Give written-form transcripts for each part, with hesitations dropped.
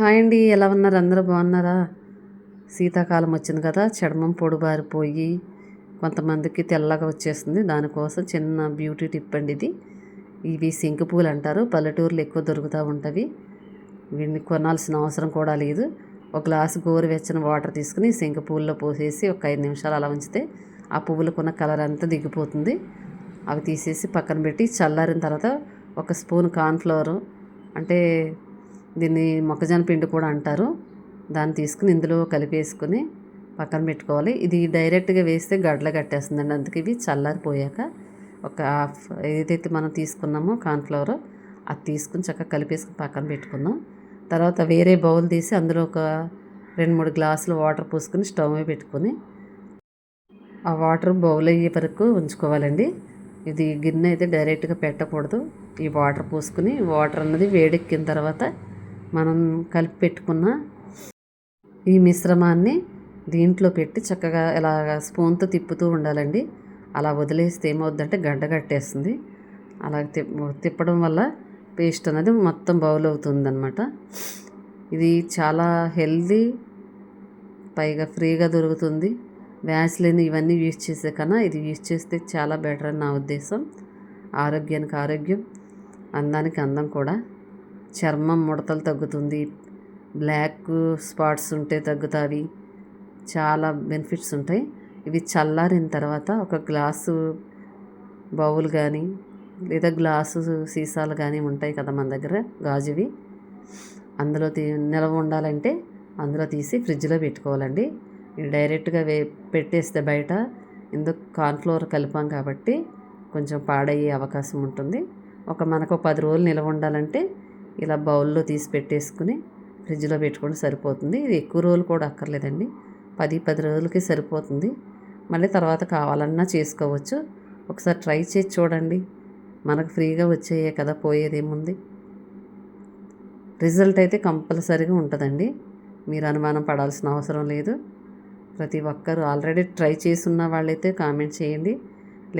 Hi అండి, ఎలా ఉన్నారు? అందరూ బాగున్నారా? శీతాకాలం వచ్చింది కదా, చర్మం పొడిబారిపోయి కొంతమందికి తెల్లగా వచ్చేస్తుంది. దానికోసం చిన్న బ్యూటీ టిప్ అండి ఇది. ఇవి శంకు పూలు అంటారు, పల్లెటూరులో ఎక్కువ దొరుకుతూ ఉంటవి. వీటిని కొనాల్సిన అవసరం కూడా లేదు. ఒక గ్లాసు గోరువెచ్చని వాటర్ తీసుకుని శంకు పూల్లో పోసేసి ఒక 5 నిమిషాలు అలా ఉంచితే ఆ పువ్వులకున్న కలర్ అంతా దిగిపోతుంది. అవి తీసేసి పక్కన పెట్టి చల్లారిన తర్వాత ఒక స్పూన్ కార్న్ఫ్లవర్, అంటే దీన్ని మొక్కజొన్న పిండి కూడా అంటారు, దాన్ని తీసుకుని ఇందులో కలిపేసుకుని పక్కన పెట్టుకోవాలి. ఇది డైరెక్ట్గా వేస్తే గడ్డలు కట్టేస్తుందండి. అందుకే ఇవి చల్లారిపోయాక ఒక హాఫ్ ఏదైతే మనం తీసుకున్నామో కార్న్ఫ్లవర్ అది తీసుకుని చక్కగా కలిపేసుకుని పక్కన పెట్టుకుందాం. తర్వాత వేరే బౌల్ తీసి అందులో ఒక 2-3 గ్లాసులు వాటర్ పోసుకుని స్టవ్ మీద పెట్టుకొని ఆ వాటర్ బౌల్ అయ్యే వరకు ఉంచుకోవాలండి. ఇది గిన్నె అయితే డైరెక్ట్గా పెట్టకూడదు. ఈ వాటర్ పోసుకుని వాటర్ అన్నది వేడెక్కిన తర్వాత మనం కలిపి పెట్టుకున్న ఈ మిశ్రమాన్ని దీంట్లో పెట్టి చక్కగా ఇలాగ స్పూన్తో తిప్పుతూ ఉండాలండి. అలా వదిలేస్తే ఏమవుద్దంటే గడ్డ కట్టేస్తుంది. అలా తిప్పడం వల్ల పేస్ట్ అనేది మొత్తం బౌల్ అవుతుందన్నమాట. ఇది చాలా హెల్దీ, పైగా ఫ్రీగా దొరుకుతుంది. వ్యాస్లిన్ ఇవన్నీ యూజ్ చేసే కన్నా ఇది యూజ్ చేస్తే చాలా బెటర్ అని నా ఉద్దేశం. ఆరోగ్యానికి ఆరోగ్యం, అందానికి అందం కూడా. చర్మం ముడతలు తగ్గుతుంది, బ్లాక్ స్పాట్స్ ఉంటే తగ్గుతాయి, చాలా బెనిఫిట్స్ ఉంటాయి. ఇవి చల్లారిన తర్వాత ఒక గ్లాసు బౌల్ కానీ లేదా గ్లాసు సీసాలు కానీ ఉంటాయి కదా మన దగ్గర, గాజువి, అందులో నిల్వ ఉండాలంటే అందులో తీసి ఫ్రిడ్జ్లో పెట్టుకోవాలండి. ఇది డైరెక్ట్గా పెట్టేస్తే బయట ఇందుకు కార్న్ఫ్లోర్ కలిపాం కాబట్టి కొంచెం పాడయ్యే అవకాశం ఉంటుంది. మనకు 10 రోజులు నిల్వ ఉండాలంటే ఇలా బౌల్లో తీసి పెట్టేసుకుని ఫ్రిడ్జ్లో పెట్టుకుంటే సరిపోతుంది. ఇది ఎక్కువ రోజులు కూడా అక్కర్లేదండి, 10 రోజులకి సరిపోతుంది. మళ్ళీ తర్వాత కావాలన్నా చేసుకోవచ్చు. ఒకసారి ట్రై చేసి చూడండి. మనకు ఫ్రీగా వచ్చేయే కదా, పోయేదేముంది. రిజల్ట్ అయితే కంపల్సరీగా ఉంటుందండి, మీరు అనుమానం పడాల్సిన అవసరం లేదు. ప్రతి ఒక్కరు ఆల్రెడీ ట్రై చేస్తున్న వాళ్ళైతే కామెంట్ చేయండి,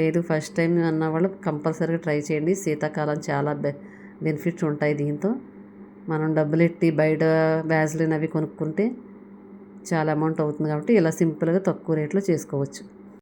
లేదు ఫస్ట్ టైం అన్న వాళ్ళు కంపల్సరీగా ట్రై చేయండి. శీతాకాలం చాలా బెనిఫిట్స్ ఉంటాయి దీంతో. మనం డబ్బులు ఎట్టి బయట వ్యాజ్లిన్ అవి కొనుక్కుంటే చాలా అమౌంట్ అవుతుంది కాబట్టి ఇలా సింపుల్గా తక్కువ రేట్లో చేసుకోవచ్చు.